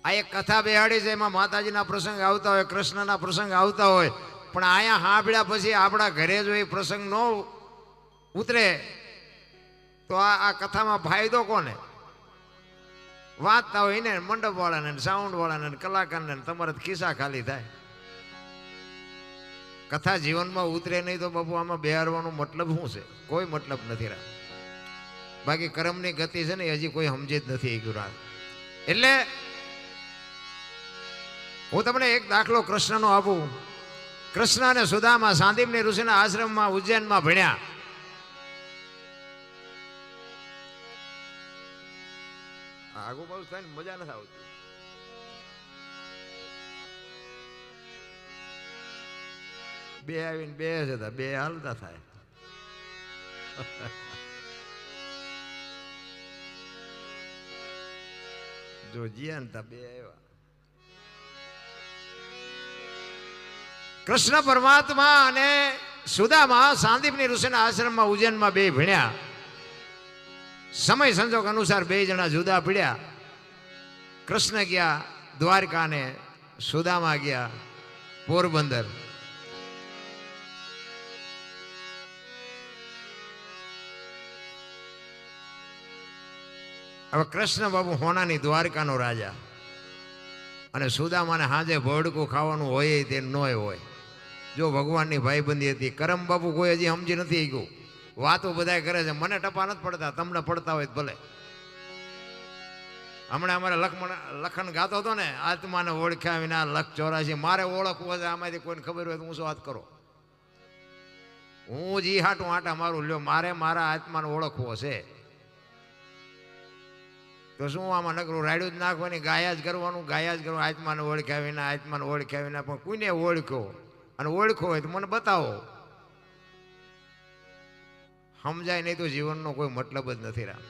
આ એક કથા બેહાડી છે, એમાં માતાજીના પ્રસંગ આવતા હોય, કૃષ્ણના પ્રસંગ આવતા હોય, પણ અહીંયા સાંભળ્યા પછી આપણા ઘરે જો એ પ્રસંગ ન ઉતરે તો આ કથામાં ફાયદો કોને? વાંચતા હોય ને મંડપ વાળાને, સાઉન્ડ વાળાને, કલાકારને, તમારા ખિસ્સા ખાલી થાય. કથા જીવનમાં ઉતરે નહીં તો બાપુ આમાં બેહારવાનો મતલબ શું છે? કોઈ મતલબ નથી રહ્યા. બાકી કર્મની ગતિ છે ને હજી કોઈ સમજી જ નથી. એટલે હું તમને એક દાખલો કૃષ્ણનો આપું. કૃષ્ણ અને સુદામા સાંદીપની ઋષિના આશ્રમમાં ઉજ્જૈનમાં ભણ્યા. આગુ બહુ થાય ને મજા નથી આવતી. બે આવીને બે જતા, બે હાલતા થાય. જો જીયા બે આવ્યા. કૃષ્ણ પરમાત્મા અને સુદામા સાંદીપની ઋષિના આશ્રમમાં ઉજ્જૈનમાં બે ભણ્યા. સમય સંજોગ અનુસાર બે જણા જુદા પડ્યા. કૃષ્ણ ગયા દ્વારકા ને સુદામા ગયા પોરબંદર. હવે કૃષ્ણ બાબુ હોનાની દ્વારકાનો રાજા અને સુદામાને હાજે ભોડકું ખાવાનું હોય તે ન હોય. જો ભગવાનની ભાઈબંધી હતી. કરમ બાપુ કોઈ હજી સમજી નથી ગયું. વાતો બધા કરે છે, મને ટપા નથી પડતા, તમને પડતા હોય ભલે. હમણાં અમારે લખન ગાતો હતો ને, આત્માને ઓળખ્યા વિના લખ 84. મારે ઓળખવું હશે આમાંથી કોઈને ખબર હોય તો હું શું વાત કરો? હું જી હાટું આટા મારું લ્યો. મારે મારા આત્માને ઓળખવો છે તો શું આમાં નકરું રાડ્યું જ નાખવાની, ગાયા જ કરવાનું, ગાયા જ કરવાનું. આત્માને ઓળખ્યા વિના, આત્માને ઓળખ્યા વિના. પણ કોઈને ઓળખ્યો અને ઓળખો હોય તો મને બતાવો. સમજાય નહીં તો જીવનનો કોઈ મતલબ જ નથી રહ્યા.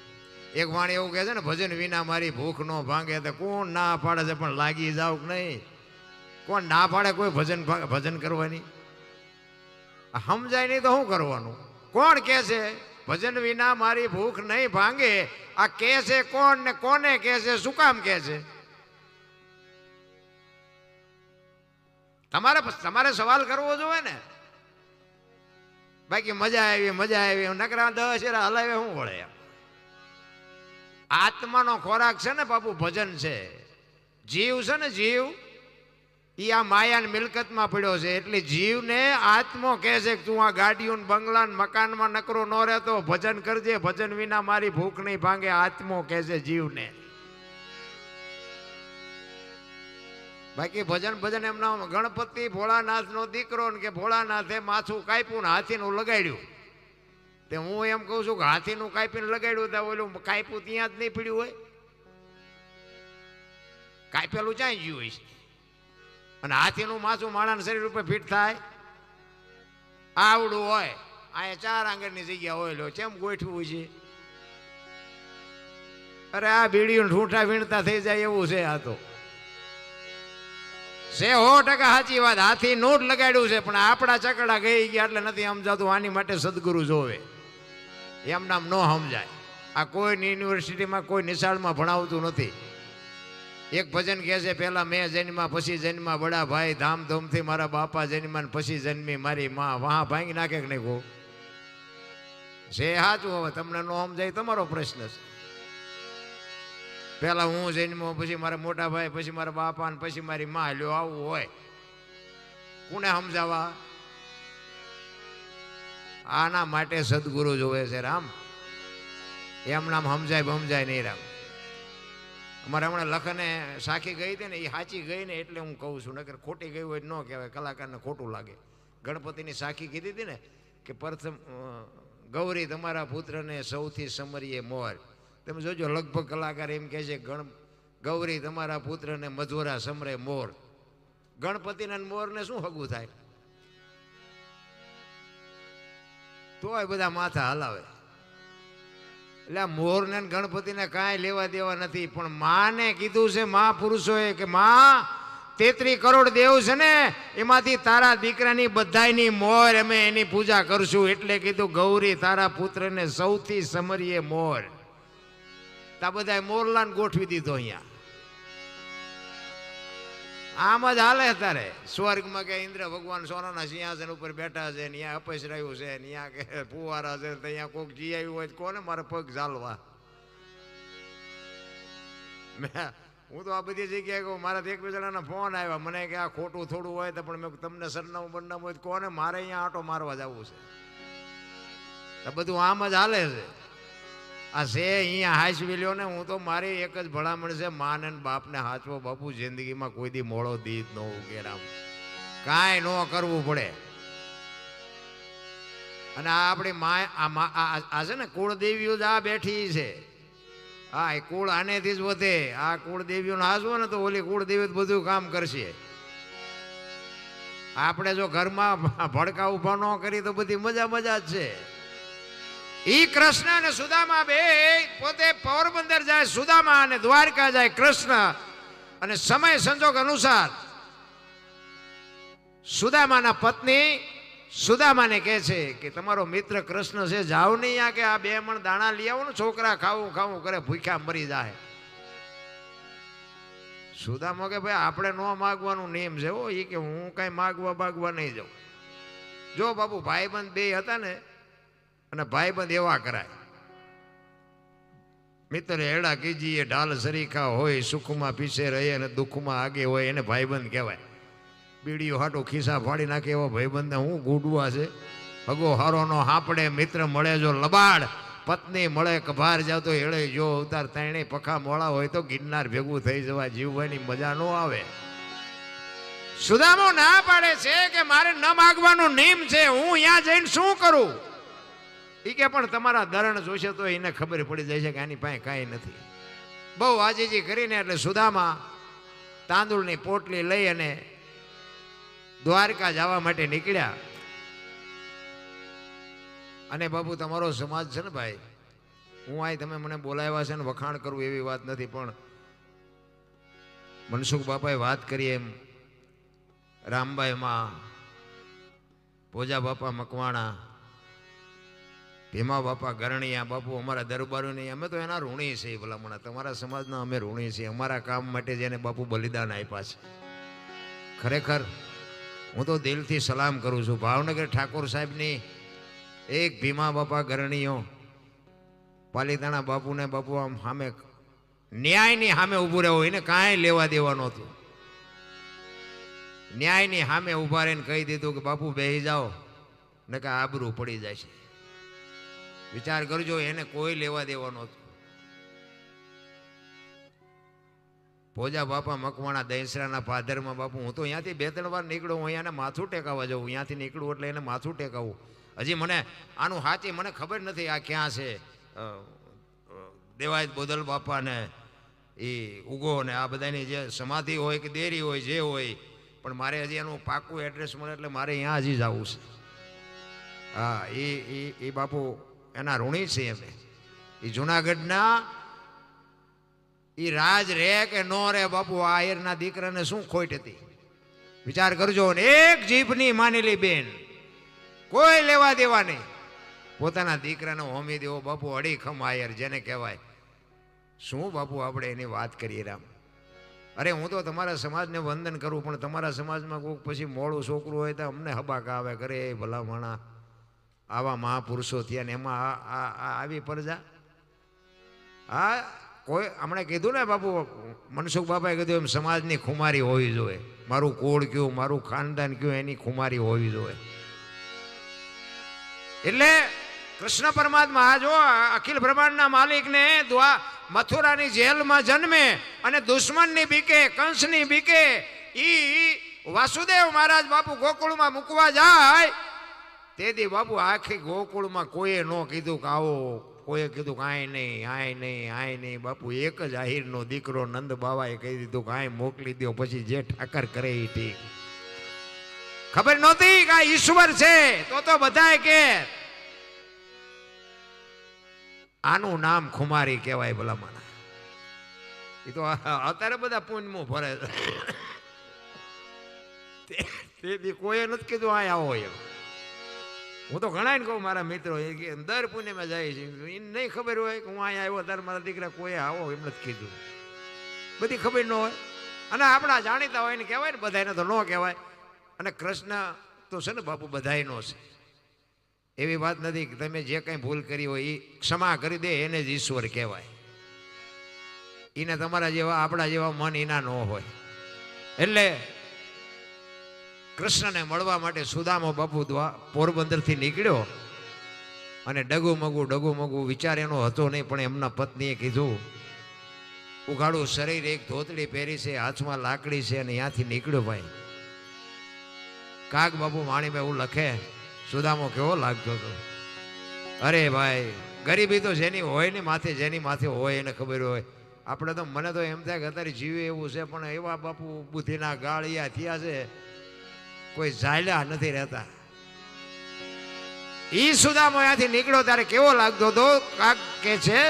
એક વાણી એવું કહે છે ને, ભજન વિના મારી ભૂખ ન ભાંગે. તો કોણ ના પાડે છે પણ લાગી જાવ કે નહીં? કોણ ના પાડે કોઈ ભજન કરવાની? સમજાય નહીં તો શું કરવાનું? કોણ કહે છે ભજન વિના મારી ભૂખ નહીં ભાંગે? આ કહે છે કોણ ને કોને કહે છે? શું કામ કહે છે? તમારે સવાલ કરવો જોઈએ ને. બાકી મજા આવી નકરા 10 એરા હલાવે શું વળે? આત્માનો ખોરાક છે ને બાપુ ભજન છે. જીવ છે ને, જીવ એ આ માયાની મિલકતમાં પડ્યો છે. એટલે જીવને આત્મો કહે છે કે તું આ ગાડીઓ બંગલા મકાનમાં નકરો ન રહેતો, ભજન કરજે. ભજન વિના મારી ભૂખ નહીં ભાંગે. આત્મો કહે છે જીવને. બાકી ભજન એમના ગણપતિ ભોળાનાથ નો દીકરો ને કે ભોળાનાથે માથું કાપ્યું ને હાથીનું લગાડ્યું. તે હું એમ કહું છું કે હાથીનું કાપીને લગાડ્યું તો ઓલું કાપ્યું ત્યાં જ નહીં પડ્યું હોય? કાપેલું ક્યાં ગયું હોય છે? અને હાથીનું માથું માણાના શરીર ઉપર ફિટ થાય? આવડું હોય. અહીંયા 4 આંગળની જગ્યા હોય લો, કેમ ગોઠવું હોય છે? અરે આ બીડીયું ઠૂંઠા વીણતા થઈ જાય એવું છે. આ તો 100% સાચી વાત. હાથી નોટ લગાડ્યું છે પણ આપણા ચકડા ગઈ ગયા એટલે નથી સમજાતું. આની માટે સદગુરુ જોવે. એમ નામ ન સમજાય. આ કોઈ યુનિવર્સિટીમાં કોઈ નિશાળમાં ભણાવતું નથી. એક ભજન કહે છે, પહેલા મેં જન્મા પછી જન્મા બડા ભાઈ, ધામધૂમથી મારા બાપા જન્મા પછી જન્મી મારી માં. વાહ ભાંગી નાખે કે નહીં? કહું છે સાચું. હવે તમને ન સમજાય તમારો પ્રશ્ન છે. પેલા હું જન્મો, પછી મારા મોટા ભાઈ, પછી મારા બાપા, પછી મારી માં. લ્યો આવું હોય કોને સમજાવવા? આના માટે સદગુરુ જોવે છે રામ. એમ નામ સમજાય નહીં રામ. અમારે હમણાં લખને સાખી ગઈ હતી ને, એ સાચી ગઈ ને એટલે હું કહું છું. નકર ખોટી ગઈ હોય ન કહેવાય, કલાકારને ખોટું લાગે. ગણપતિની સાખી કીધી હતી ને કે પ્રથમ ગૌરી તમારા પુત્રને સૌથી સમરીએ મોર. તમે જોજો લગભગ કલાકાર એમ કહે છે ગૌરી તમારા પુત્રને મધુરા સમરે મોર. ગણપતિને મોરને શું હગું થાય? તોય બધા માથા હલાવે. એટલે મોરને ગણપતિને કાંઈ લેવા દેવા નથી. પણ માને કીધું છે મહાપુરુષોએ કે માં 33 કરોડ દેવ છે ને, એમાંથી તારા દીકરાની બધાયની મોર અમે એની પૂજા કરશું. એટલે કીધું ગૌરી તારા પુત્રને સૌથી સમરીએ મોર. તા બધા મોરલાને ગોઠવી દીધો અહીંયા. આમ જ હાલે તારે સ્વર્ગમાં કે ઇન્દ્ર ભગવાન સોનાના સિંહાસન ઉપર બેઠા છે, ત્યાં અપેશ રહ્યું છે, ત્યાં કે ફુવારા છે, ત્યાં કોઈક જી આવ્યું હોય કોને મારે પગ ઝાલવા. હું તો આ બધી જગ્યાએ કહું, મારા એક બે જણાના ફોન આવ્યા મને કે આ ખોટું થોડું હોય તો પણ મેં તમને સરનામું બરનામું હોય કોને મારે અહીંયા આંટો મારવા જવું છે. આ બધું આમ જ હાલે છે. આ છે અહીંયા હાચવી લ્યો ને. હું તો મારી એક જ ભલામણ છે, માને ને બાપને હાચવો બાપુ. જિંદગીમાં કોઈ દી મોડો દીધ ન ઉકેરામ, કાંઈ ન કરવું પડે. અને આ આપણી આ છે ને કુળદેવીઓ જ આ બેઠી છે. હા, એ કુળ આનેથી જ વધે. આ કુળદેવીઓને હાચવો ને તો ઓલી કુળદેવી બધું કામ કરશે. આપણે જો ઘરમાં ભડકા ઉભા ન કરી તો બધી મજા મજા જ છે. ઈ કૃષ્ણ અને સુદામા બે પોતે પોરબંદર જાય સુદામા, અને દ્વારકા જાય કૃષ્ણ. અને સમય સંજોગ અનુસાર સુદામાના પત્ની સુદામાને કહે છે કે તમારો મિત્ર કૃષ્ણ છે, જાઓ નહીં આ કે આ 2 મણ દાણા લઈ આવો ને, છોકરા ખાવું ખાવું કરે ભૂખ્યા મરી જાય. સુદામા કે ભાઈ આપણે ન માગવાનું નિયમ છે હો. એ કે હું કઈ માગવા નહીં જાઉં. જો બાપુ ભાઈબંધ 2 હતા ને, અને ભાઈબંધ એવા કરાય. મિત્ર એડા કીજીએ ઢાલ સરીખા હોય, સુખમાં પીછે રહે અને દુઃખમાં આગે હોય, એને ભાઈબંધ કહેવાય. બીડીઓ હાટો ખિસ્સા ફાડી નાખે એવા ભાઈબંધને હું ગુડવા છે. હગો હારો નો હાંપડે, મિત્ર મળે જો લબાડ, પત્ની મળે કભાર જાવ તો એળે જો અવતાર. ત્રણેય પખા મોળા હોય તો ગિરનાર ભેગું થઈ જવા જીવવાની મજા ન આવે. સુદામો ના પાડે છે કે મારે ન માગવાનો નિયમ છે, હું અહીંયા જઈને શું કરું. એ કે પણ તમારા દરણ જોશે તો એને ખબર પડી જાય છે કે આની પાસે કાંઈ નથી. બહુ આજીજી કરીને એટલે સુદામા તાંદુળની પોટલી લઈ અને દ્વારકા જવા માટે નીકળ્યા. અને બાપુ તમારો સમાજ છે ને ભાઈ, હું આ તમે મને બોલાવ્યા છે ને વખાણ કરવું એવી વાત નથી, પણ મનસુખ બાપાએ વાત કરી એમ રામબાઈમાં, ભોજા બાપા મકવાણા, ભીમા બાપા ગરણિયા, બાપુ અમારા દરબારો નહીં, અમે તો એના ઋણી છીએ. ભલામણા તમારા સમાજના અમે ઋણી છીએ. અમારા કામ માટે જેને બાપુ બલિદાન આપ્યા છે, ખરેખર હું તો દિલથી સલામ કરું છું. ભાવનગર ઠાકોર સાહેબની એક ભીમા બાપા ગરણીઓ પાલીતાણા બાપુને બાપુ આમ સામે ન્યાયની સામે ઊભું રહેવું, એને કાંઈ લેવા દેવા નહોતું. ન્યાયની સામે ઊભા રહીને કહી દીધું કે બાપુ બેસી જાઓ ને કે આબરૂ પડી જાય છે. વિચાર કરજો, એને કોઈ લેવા દેવા નહોતું. ભોજા બાપા મકવાણા દહીસરાના પાદરમાં બાપુ, હું તો અહીંયાથી 2-3 વાર નીકળું. હું અહીંયાને માથું ટેકાવા જાઉં. અહીંયાથી નીકળું એટલે એને માથું ટેકાવું. હજી મને આનું સાચી મને ખબર નથી આ ક્યાં છે. દેવાયત બોદલ બાપા ને એ ઉગો ને આ બધાની જે સમાધિ હોય કે દેરી હોય જે હોય, પણ મારે હજી એનું પાકું એડ્રેસ મળે એટલે મારે અહીંયા હજી જવું છે. હા, એ બાપુ એના ઋણી છે. અમે એ જુનાગઢના એ રાજ રે કે ન રે બાપુ, આ આયરના દીકરાને શું ખોટ હતી વિચાર કરજો. ને એક જીભની માનેલી બેન, કોઈ લેવા દેવા નહીં. પોતાના દીકરાને હોમી દેવો બાપુ, અડીખમ આયર જેને કહેવાય. શું બાપુ આપણે એની વાત કરીએ રામ. અરે હું તો તમારા સમાજને વંદન કરું, પણ તમારા સમાજમાં કોઈક પછી મોડું છોકરું હોય તો અમને હબાકા આવે કરે. ભલા માણા આવા મહાપુરુષો થયા ને એમાં આવી પ્રજા. હા, કોઈ હમણાં કીધું ને બાપુ, મનસુખ બાપાએ કીધું એમ સમાજની ખુમારી હોવી જોઈએ. મારું કોળ કયું, મારું ખાનદાન કયું, એની ખુમારી હોવી જોઈએ. એટલે કૃષ્ણ પરમાત્મા આ જો અખિલ બ્રહ્માંડના માલિકને મથુરાની જેલમાં જન્મે અને દુશ્મનની બીકે, કંસની બીકે ઈ વાસુદેવ મહારાજ બાપુ ગોકુળમાં મૂકવા જાય. તેથી બાપુ આખી ગોકુળમાં કોઈએ ન કીધું કે આવો, કોઈએ કીધું કે આય નહીં, આય નહીં, આય નહીં. બાપુ એક જ આહિરનો દીકરો નંદ બાવાએ કહી દીધું કે આય મોકલી દો, પછી જે ઠાકર કરે એ ઠીક. ખબર નહોતી કે આ ઈશ્વર છે તો બધાએ કે આનું નામ ખુમારી કહેવાય. ભલામણા એ તો અત્યારે બધા પુણ્યમાં ભરે છે. તેથી કોઈએ નથી કીધું આ આવો એમ. હું તો ઘણા કહું મારા મિત્રો એ કે દર પુણ્યમાં જાય છે, એને નહીં ખબર હોય કે હું અહીંયા આવ્યો ત્યારે મારા દીકરા કોઈ આવો એમ નથી કીધું. બધી ખબર ન હોય. અને આપણા જાણીતા હોય ને કહેવાય ને બધાને તો ન કહેવાય. અને કૃષ્ણ તો છે ને બાપુ બધાયનો છે. એવી વાત નથી કે તમે જે કંઈ ભૂલ કરી હોય એ ક્ષમા કરી દે એને જ ઈશ્વર કહેવાય. એને તમારા જેવા આપણા જેવા મન એના ન હોય. એટલે કૃષ્ણને મળવા માટે સુદામો બાપુ પોરબંદરથી નીકળ્યો અને ડગુમગુ વિચાર એનો હતો નહીં, પણ એમના પત્નીએ કીધું ઉઘાડું શરીર, એક ધોતડી પહેરી છે, હાથમાં લાકડી છે, અને ત્યાંથી નીકળ્યો. ભાઈ કાગ બાપુ માણીમાં એવું લખે સુદામો કેવો લાગતો હતો. અરે ભાઈ ગરીબી તો જેની હોય ને માથે, જેની માથે હોય એને ખબર હોય. આપણે તો મને તો એમ થાય કે અત્યારે જીવે એવું છે, પણ એવા બાપુ બુદ્ધિના ગાળિયા થયા છે, કોઈ ઝાલ્યા નથી રહેતા. ઈ સુદામો ત્યાંથી નીકળ્યો ત્યારે કેવો લાગતો હતો. કાક કે છે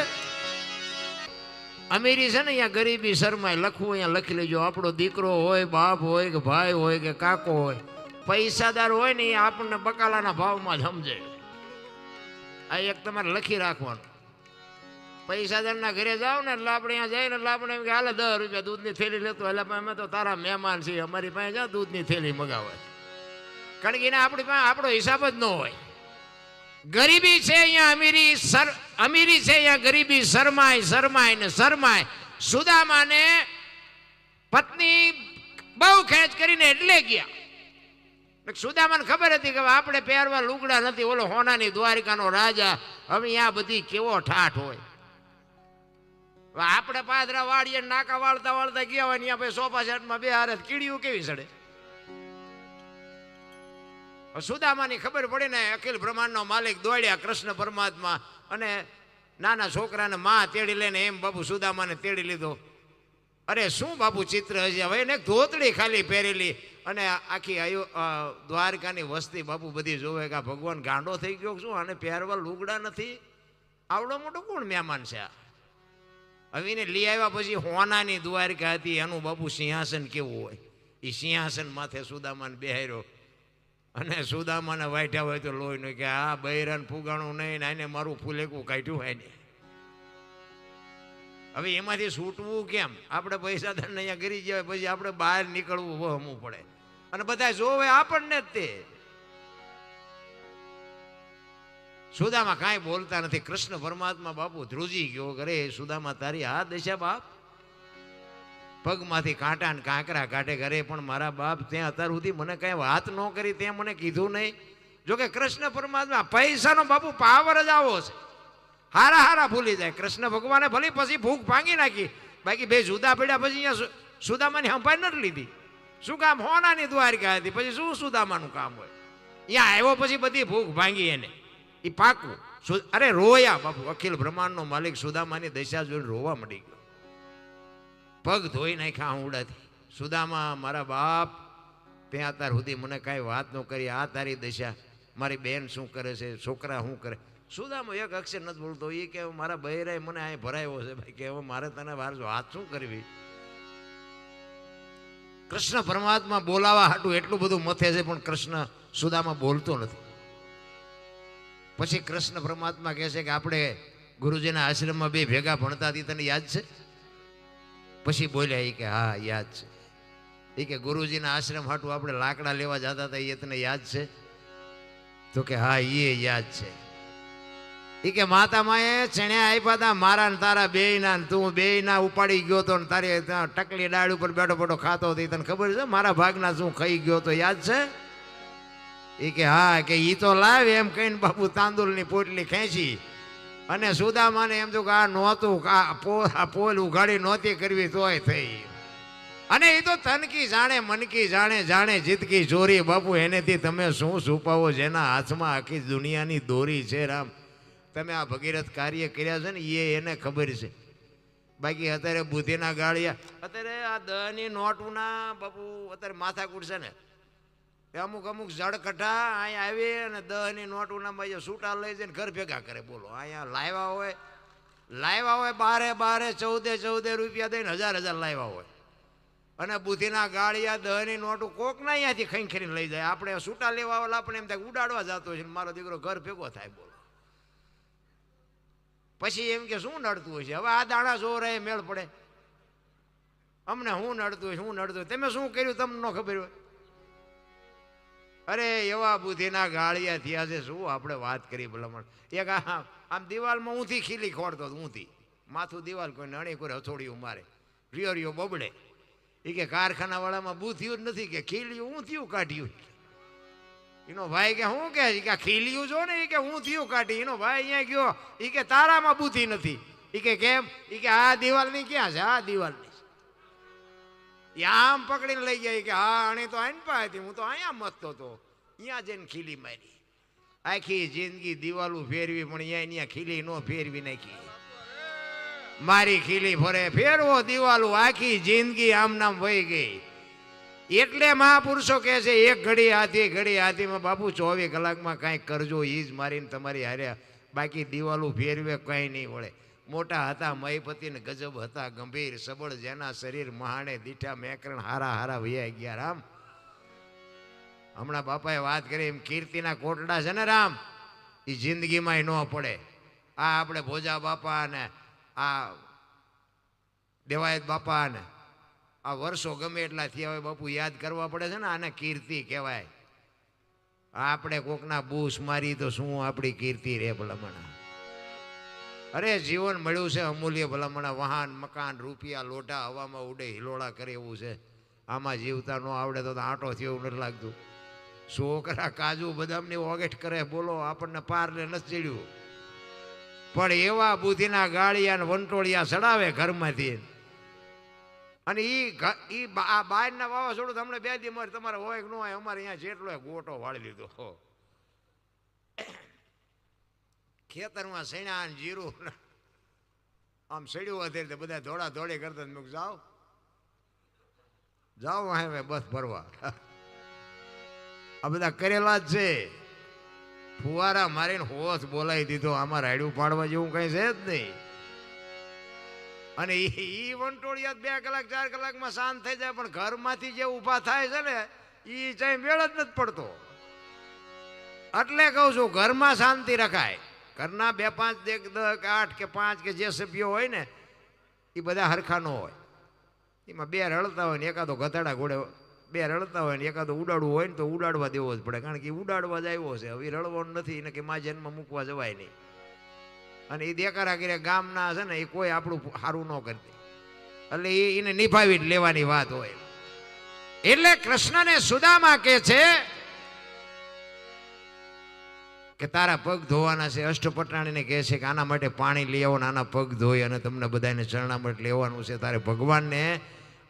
અમીરી છે ને અહીંયા ગરીબી શરમાય. લખવું અહીંયા લખી લેજો. આપણો દીકરો હોય, બાપ હોય કે ભાઈ હોય કે કાકો હોય, પૈસાદાર હોય ને એ આપણને બકાલાના ભાવમાં જ સમજે. આ એક તમારે લખી રાખવાનું. પૈસાદારના ઘરે જાઓ ને એટલે આપણે અહીંયા જઈએ ને એટલે આપણે એમ કે હાલે 10 રૂપિયા દૂધની થેલી લેતો, એટલે અમે તો તારા મહેમાન છીએ, અમારી પાસે જા દૂધની થેલી મગાવે. કારણ કે એને આપણી પાસે આપણો હિસાબ જ ન હોય. ગરીબી છે અહીંયા અમીરી છે અહીંયા ગરીબી શરમાય ને શરમાય. સુદામાને પત્ની બહુ ખેંચ કરીને એટલે ગયા. સુદામાને ખબર હતી કે આપણે પહેરવા લુગડા નથી, ઓલો હોનાની દ્વારિકાનો રાજા, હવે અહીંયા બધી કેવો ઠાઠ હોય. આપણે પાદરા વાળીએ નાકા વાળતા વાળતા ગયા હોય ને અહીંયા સોફા સેટમાં બે હારે કીડીયું કેવી સડે. સુદામાની ખબર પડી ને અખિલ બ્રહ્માંડનો માલિક દોડ્યા કૃષ્ણ પરમાત્મા, અને નાના છોકરાને માં તેડી લઈને એમ બાપુ સુદામાને તેડી લીધો. અરે શું બાપુ ચિત્ર હશે. હવે એને ધોતડી ખાલી પહેરેલી અને આખી દ્વારકાની વસ્તી બાપુ બધી જોવે કે ભગવાન ગાંડો થઈ ગયો શું, આને પહેરવા લુગડા નથી, આવડો મોટો કોણ મહેમાન છે આ. હવે એને લઈ આવ્યા પછી હોનાની દ્વારકા હતી, એનું બાપુ સિંહાસન કેવું હોય. એ સિંહાસન માથે સુદામાને બેહાર્યો અને સુદામાને વાઢ્યા હોય તો લોહીનું કે આ બૈરાન ફુગાણું નહીં, આને મારું ફૂલેકું કાઢ્યું હોય ને. હવે એમાંથી છૂટવું કેમ? આપણે પૈસાદારને અહીંયા ગરી જાય પછી આપણે બહાર નીકળવું વહમવું પડે, અને બધા જોવે આપણને જ. તે સુદામા કાંઈ બોલતા નથી. કૃષ્ણ પરમાત્મા બાપુ ધ્રુજી ગયો. કરે સુદામા તારી આ દશા બાપ, પગમાંથી કાંટા ને કાંકરા કાઢે. કરે પણ મારા બાપ ત્યાં અત્યાર સુધી મને કઈ વાત ન કરી, ત્યાં મને કીધું નહીં. જોકે કૃષ્ણ પરમાત્મા પૈસાનો બાપુ પાવર જ આવો છે. હારા ભૂલી જાય. કૃષ્ણ ભગવાને ભલે પછી ભૂખ ભાંગી નાખી, બાકી બે જુદા પડ્યા પછી અહીંયા સુદામાની સંભાળ નથી લીધી. શું કામ? હોનાની દ્વારિકા હતી, પછી શું સુદામાનું કામ હોય? અહીંયા આવ્યો પછી બધી ભૂખ ભાંગી એને, એ પાકું. અરે રોયા બાપુ. અખિલ બ્રહ્માંડનો માલિક સુદામાની દશા જોઈને રોવા મળી ગયો. પગ ધોઈ નાખ્યા આંવડાથી. સુદામા મારા બાપ ત્યાં અત્યાર સુધી મને કાંઈ વાત ન કરી, આ તારી દશા. મારી બેન શું કરે છે, છોકરા શું કરે? સુદામો એક અક્ષર નથી બોલતો. એ કે મારા બહેરાએ મને અહીં ભરાયો છે ભાઈ, કે હવે મારે તને વારસો હાથ શું કરવી. કૃષ્ણ પરમાત્મા બોલાવા હાટું એટલું બધું મથે છે, પણ કૃષ્ણ સુદામા બોલતો નથી. પછી કૃષ્ણ પરમાત્મા કહે છે કે આપણે ગુરુજીના આશ્રમમાં બે ભેગા ભણતા હતી, તને યાદ છે? પછી બોલ્યા એ કે હા યાદ છે. એ કે ગુરુજીના આશ્રમ હાટું આપણે લાકડા લેવા જતા હતા, એ તને યાદ છે? તો કે હા એ યાદ છે. એ કે માતા માએ ચણ્યા આપ્યા હતા મારા ને તારા બેયના, તું બેયના ઉપાડી ગયો તો, તારી ટકલી ડાળ ઉપર બેઠો બેઠો ખાતો હતો, તને ખબર છે? મારા ભાગના શું ખાઈ ગયો તો યાદ છે? એ કે હા. કે ઈ તો લાવ એમ કહીને બાપુ તાંદુલની પોટલી ખેંચી અને સુદામાને એમ તો કે આ નહોતું, આ પોલ ઉઘાડી નહોતી કરવી તોય થઈ. અને એ તો તનકી જાણે મનકી જાણે, જાણે જીતકી ચોરી. બાપુ એનેથી તમે શું છુપાવો? જેના હાથમાં આખી દુનિયાની દોરી છે રામ. તમે આ ભગીરથ કાર્ય કર્યા છે ને એ એને ખબર છે. બાકી અત્યારે બુદ્ધિના ગાળિયા, અત્યારે આ 10ની નોટોના બાપુ અત્યારે માથાકૂટ છે ને, અમુક જડકઠા અહીંયા આવી અને 10ની નોટોના ભાઈ સૂટા લઈ જઈને ઘર ભેગા કરે. બોલો અહીંયા લાવ્યા હોય બારે 14 રૂપિયા દઈને 1000 લાવ્યા હોય, અને બુદ્ધિના ગાળિયા 10ની નોટો કોકના અહીંયાથી ખંખરીને લઈ જાય. આપણે સૂટા લેવા વાળા આપણે એમ થાય ઉડાડવા જતો છે, મારો દીકરો ઘર ભેગો થાય. બોલો પછી એમ કે શું નડતું હોય છે? હવે આ દાણા જો રહે મેળ પડે. અમને શું નડતું તમે શું કર્યું તમને ન ખબર હોય? અરે એવા બુદ્ધિના ગાળિયા થયા છે, શું આપણે વાત કરી ભલામણ. એક આમ દિવાલમાં ઊંધી ખીલી ખોડતો ઊંધી માથું દિવાલ કોઈ નણી કોઈ હથોડિયું મારે રિયો બબડે. એ કે કારખાના વાળામાં બુથિયું જ નથી કે ખીલિયું ઊંધિયું કાઢ્યું. એનો ભાઈ કે શું કે ખીલિયું જો ને એ કે ઊંધિયું કાઢી. એનો ભાઈ અહીંયા ગયો એ કે તારામાં બુદ્ધિ નથી. એ કે કેમ? એ કે આ દિવાલની ક્યાં છે? આ દિવાલની આમ પકડીને લઈ ગયા કે હા આણે તો આઈને પાસેથી હું તો અહીંયા મતતો હતો, અહીંયા જઈને ખીલી મારી. આખી જિંદગી દિવાલું ફેરવી પણ અહીંયા ખીલી ન ફેરવી નાખી. મારી ખીલી ફરે ફેરવો દિવાલું, આખી જિંદગી આમ નામ વહી ગઈ. એટલે મહાપુરુષો કહે છે એક ઘડી હાથીમાં બાપુ 24 કલાકમાં કાંઈક કરજો, એ જ મારીને તમારી હારે, બાકી દિવાલું ફેરવે કંઈ નહીં વળે. મોટા હતા મહીપતિ ને ગજબ હતા ગંભીર સબળ, જેના શરીર મહાણે દીઠા મેકરણ હારા વૈયા ગયા. રામ હમણાં બાપાએ વાત કરી એમ કીર્તિના કોટડા છે ને રામ, એ જિંદગીમાં ન પડે. આ આપણે ભોજા બાપા ને આ દેવાયત બાપા ને આ વર્ષો ગમે એટલા થયા હોય બાપુ યાદ કરવા પડે છે ને, આને કીર્તિ કહેવાય. આપણે કોકના બૂસ મારી તો શું આપણી કીર્તિ રે ભલામણા. અરે જીવન મળ્યું છે અમૂલ્ય ભલામણા, વાહન મકાન રૂપિયા લોઢા હવામાં ઉડે હિલોળા કરે એવું છે. આમાં જીવતા ન આવડે તો આંટો થયો એવું નથી લાગતું. છોકરા કાજુ બદામની ઓગેટ કરે બોલો, આપણને પારને નથી ચડ્યું. પણ એવા બુદ્ધિના ગાળિયા વંટોળિયા ચડાવે ઘરમાંથી. અને એ બહારના વાવાઝોડું તમને 2 દી મારે તમારે હોય કે ન હોય, અમારે અહીંયા જેટલો ગોટો વાળી લીધો. ખેતરમાં સૈણા જીરું આમ સડ્યું અત્યારે બધા દોડા દોડી કરતા જાઓ હવે બસ ભરવા. આ બધા કરેલા જ છે. ફુવારા મારીને હોશ બોલાવી દીધો. આમાં રાયડું પાડવા જેવું કઈ છે જ નહીં. અને એ વંટોળિયા 2 કલાક 4 કલાકમાં શાંત થઈ જાય, પણ ઘરમાંથી જે ઊભા થાય છે ને એ ચાહે મેળ જ નથી પડતો. એટલે કહું છું ઘરમાં શાંતિ રખાય. ઘરના 2 5 8 કે 5 કે જે સભ્યો હોય ને એ બધા હરખા ન હોય. એમાં 2 રડતા હોય ને એકાદો ગધાડા ઘોડે 2 રડતા હોય ને એકાદો ઉડાડવું હોય ને તો ઉડાડવા દેવો જ પડે, કારણ કે ઉડાડવા જ આવ્યો છે. હવે રડવાનું નથી ને કે મા જન્મ મૂકવા જવાય નહીં. અને એ દેખાડા કર્યા ગામના છે ને એ કોઈ આપણું સારું ન કરતી, એટલે એને નિભાવી જ લેવાની વાત હોય. એટલે કૃષ્ણને સુદામા કહે છે કે તારા પગ ધોવાના છે. અષ્ટપટાણીને કહે છે કે આના માટે પાણી લઈ આવો, આના પગ ધોઈ અને તમને બધાને ચરણામૃત લેવાનું છે. તારે ભગવાનને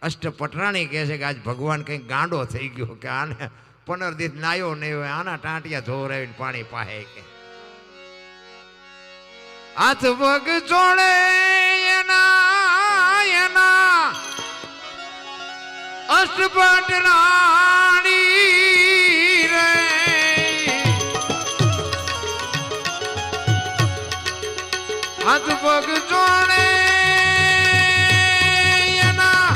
અષ્ટપટરાણી કહે છે કે આજ ભગવાન કંઈક ગાંડો થઈ ગયો કે આને 15 દિવસ નાયો નહીં હોય, આના ટાંટિયા ધોવરાવીને પાણી પાહે કે હાથ પગ જોડે એના અષ્ટપટરાણી રે. હાથ પગ જોડે એના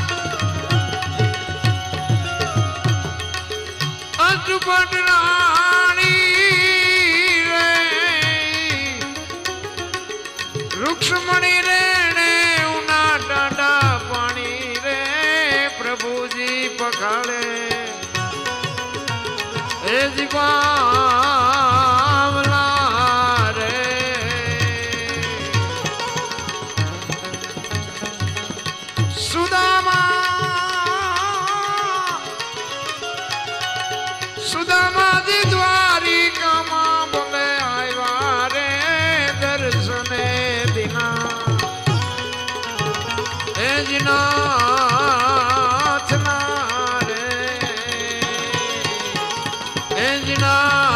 અષ્ટપટરાણી રે. રૂક્ષ્મણી રે ને ઉના ટાંડા પાણી રે. પ્રભુજી પખાડે એ જીવાવલા રે. સુદામાજી દ્વારિકામાં બોલે આવ્યા રે દર્શને દિના. એ જીનાથના રે એ જીના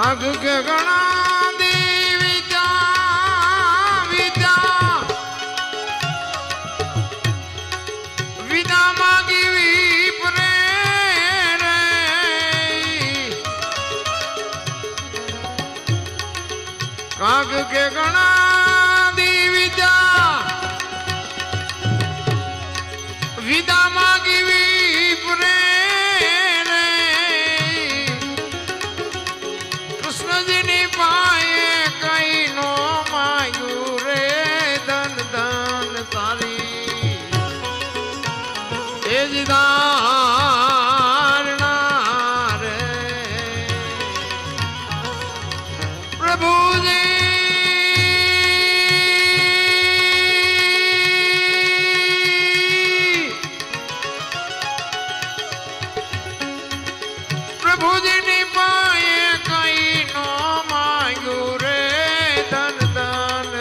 કાગ કે ગણા દી વિદા માગી વિપરે રે કાગ કે ગણા દી વિદા માગી વિપરે પ્રભુજીની પાયે કઈ નો માગ્યું રે ધન ધન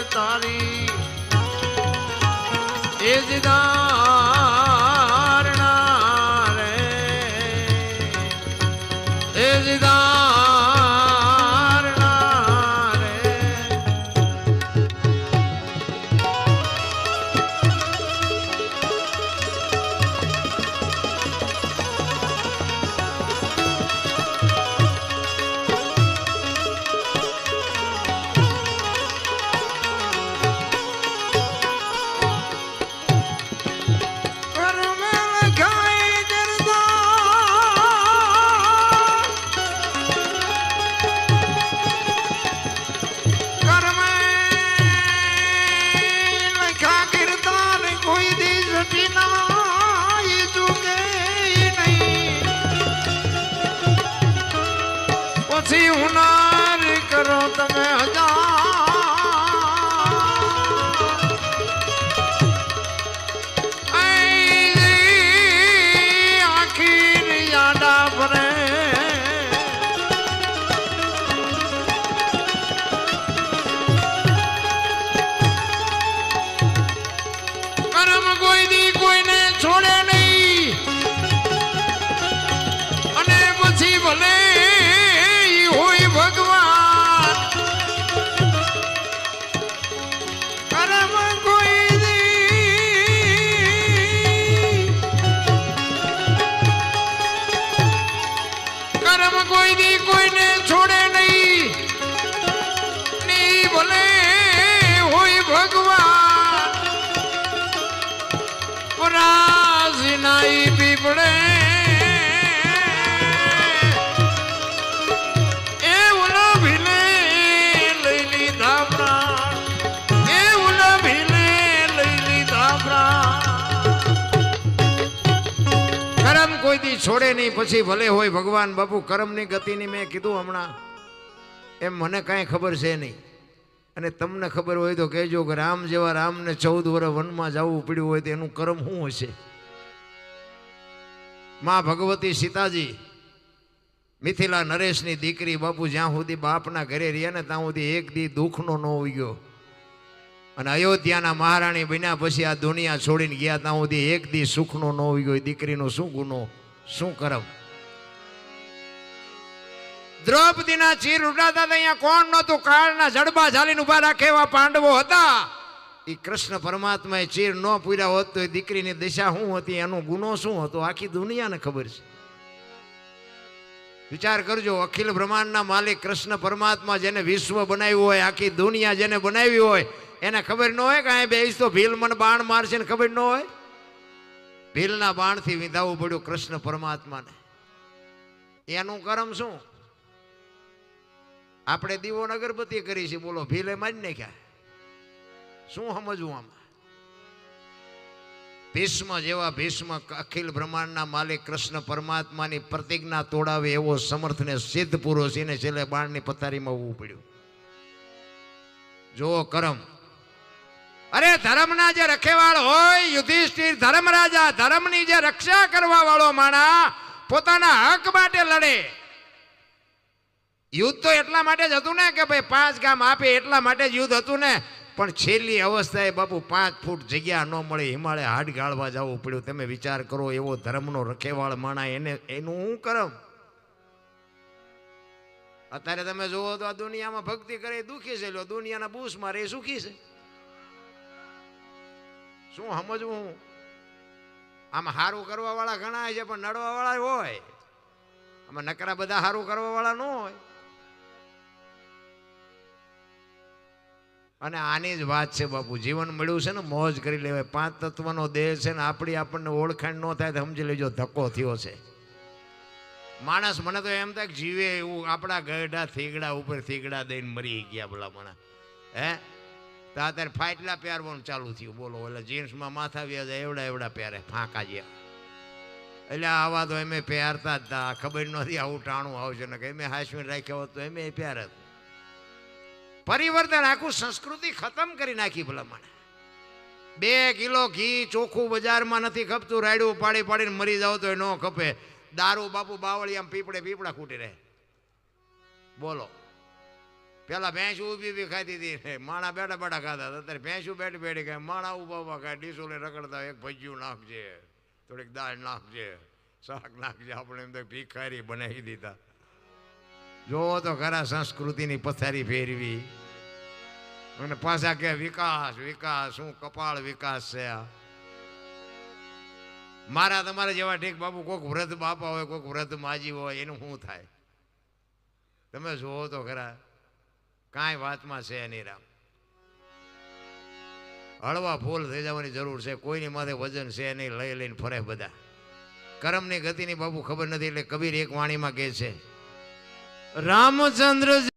તારી એ જ ધારણા રે એ જ ધારણા રે પછી હુનાર કરો તમે આખીર યાડા ભરે કરમ કોઈ દી કોઈને છોડે નહીં અને પછી ભલે ભગવાન કરમ કોઈ દી કોઈને છોડે નહીં ની ભલે હોય ભગવાન પરાજી નાઈ પીપળે કોઈ દી છોડે નહીં પછી ભલે હોય ભગવાન. બાપુ કર્મની ગતિની મેં કીધું હમણાં એમ મને કાંઈ ખબર છે નહીં અને તમને ખબર હોય તો કહેજો કે રામ જેવા રામને 14 વર્ષ વનમાં જવું પડ્યું હોય તો એનું કર્મ શું હશે. માં ભગવતી સીતાજી મિથિલા નરેશની દીકરી બાપુ જ્યાં સુધી બાપના ઘરે રહ્યા ને ત્યાં સુધી એક દી દુઃખનો ન ઉગ્યો અને અયોધ્યાના મહારાણી બન્યા પછી આ દુનિયા છોડીને ગયા ત્યાં સુધી એક દી સુખનો ન ઉગ્યો. દીકરીનો શું ગુનો શું કરમ. દ્રૌપદીના ચીર ઉડાતા અહીંયા કોણ નહોતું. કાળના જડબા ઝાલીને ઉભા રાખે એવા પાંડવો હતા. એ કૃષ્ણ પરમાત્માએ ચીર ન પૂર્યા હોત તો એ દીકરીની દિશા શું હતી, એનો ગુનો શું હતો, આખી દુનિયાને ખબર છે. વિચાર કરજો, અખિલ બ્રહ્માંડના માલિક કૃષ્ણ પરમાત્મા જેને વિશ્વ બનાવ્યું હોય, આખી દુનિયા જેને બનાવી હોય, એને ખબર ન હોય કે અહીં બેસ તો ભીલ મને બાણ મારશે ને ખબર ન હોય. ભીલના બાણથી વિંધાવવું પડ્યું કૃષ્ણ પરમાત્માને. એનું કર્મ શું? આપણે દીવો અગરબત્તી કરી છે, બોલો ભીલે મારી નાખ્યા. શું સમજવું આમાં? ભીષ્મ જેવા ભીષ્મ અખિલ બ્રહ્માંડના માલિક કૃષ્ણ પરમાત્માની પ્રતિજ્ઞા તોડાવે એવો સમર્થને સિદ્ધ પુરુષ, એને છેલ્લે બાણની પથારીમાં આવવું પડ્યું. જો કરમ. અરે ધર્મના જે રખેવાળ હોય, યુધિષ્ઠિર ધર્મરાજા, ધર્મની જે રક્ષા કરવા વાળો માણા પોતાના હક માટે લડે. યુદ્ધ તો એટલા માટે જ હતું ને કે ભાઈ 5 ગામ આપે, એટલા માટે જ યુદ્ધ હતું ને. પણ છેલ્લી અવસ્થાએ બાપુ 5 ફૂટ જગ્યા ન મળે, હિમાલય હાડ ગાળવા જવું પડ્યું. તમે વિચાર કરો, એવો ધર્મનો રખેવાળ માણા, એનું શું કરમ? અત્યારે તમે જુઓ તો આ દુનિયામાં ભક્તિ કરે દુઃખી છે, દુનિયાના બૂસ મારે એ સુખી છે. શું સમજવું? આમ સારું કરવા વાળા ઘણા છે પણ નડવા વાળા હોય. આમાં નકરા બધા સારું કરવા વાળા ન હોય. અને આની જ વાત છે બાપુ, જીવન મળ્યું છે ને મોજ કરી લેવાય. 5 તત્વનો દેહ છે ને આપણને ઓળખાણ ન થાય તો સમજી લેજો ધક્કો થયો છે. માણસ મને તો એમ થાય જીવે એવું આપણા ગઢા થીગડા ઉપર થીગડા દઈને મરી ગયા ભલા મને. હે તો અત્યારે ફાટલા પહેરવાનું ચાલુ થયું. બોલો એટલે જીન્સમાં માથા વ્યા જાય એવડા પહેરે ફાંકા જેવા. એટલે આવા તો એમે પહેરતા જ હતા. ખબર નથી આવું ટાણું આવશે ને કે એમે હાશવીને રાખ્યા હોત તો એમે પહેરત. પરિવર્તન આખું સંસ્કૃતિ ખતમ કરી નાખી ભલા મને. 2 કિલો ઘી ચોખ્ખું બજારમાં નથી ખપતું, રાયડું પાડી પાડીને મરી જાવ તો એ ન ખપે. દારૂ બાપુ બાવળિયામાં પીપળા ખૂટી રહે. બોલો પેલા ભેંસ ઊભી ખાતી હતી, માણા બેઠા ખાતા હતા. અત્યારે ભેંસું બેઠી ખાય, માણા ઊભા ખાય. ડીસોલે રખડતા એક ભજીયું નાખજે, થોડીક દાળ નાખજે, શાક નાખજે. આપણે એમ તો ભિખારી બનાવી દીધા. જોવો તો ખરા સંસ્કૃતિની પથારી ફેરવી અને પાછા કે વિકાસ વિકાસ. શું કપાળ વિકાસ છે આ? મારા તમારા જેવા ઠીક બાપુ કોઈક વ્રત બાપા હોય, કોઈક વ્રત માજી હોય, એનું શું થાય? તમે જોવો તો ખરા કાંઈ વાતમાં છે નહીં રામ. હળવા ફૂલ થઈ જવાની જરૂર છે. કોઈની માથે વજન છે નહીં, લઈ લઈને ફરે બધા. કર્મની ગતિની બાપુ ખબર નથી એટલે કબીર એક વાણીમાં કહે છે, રામચંદ્ર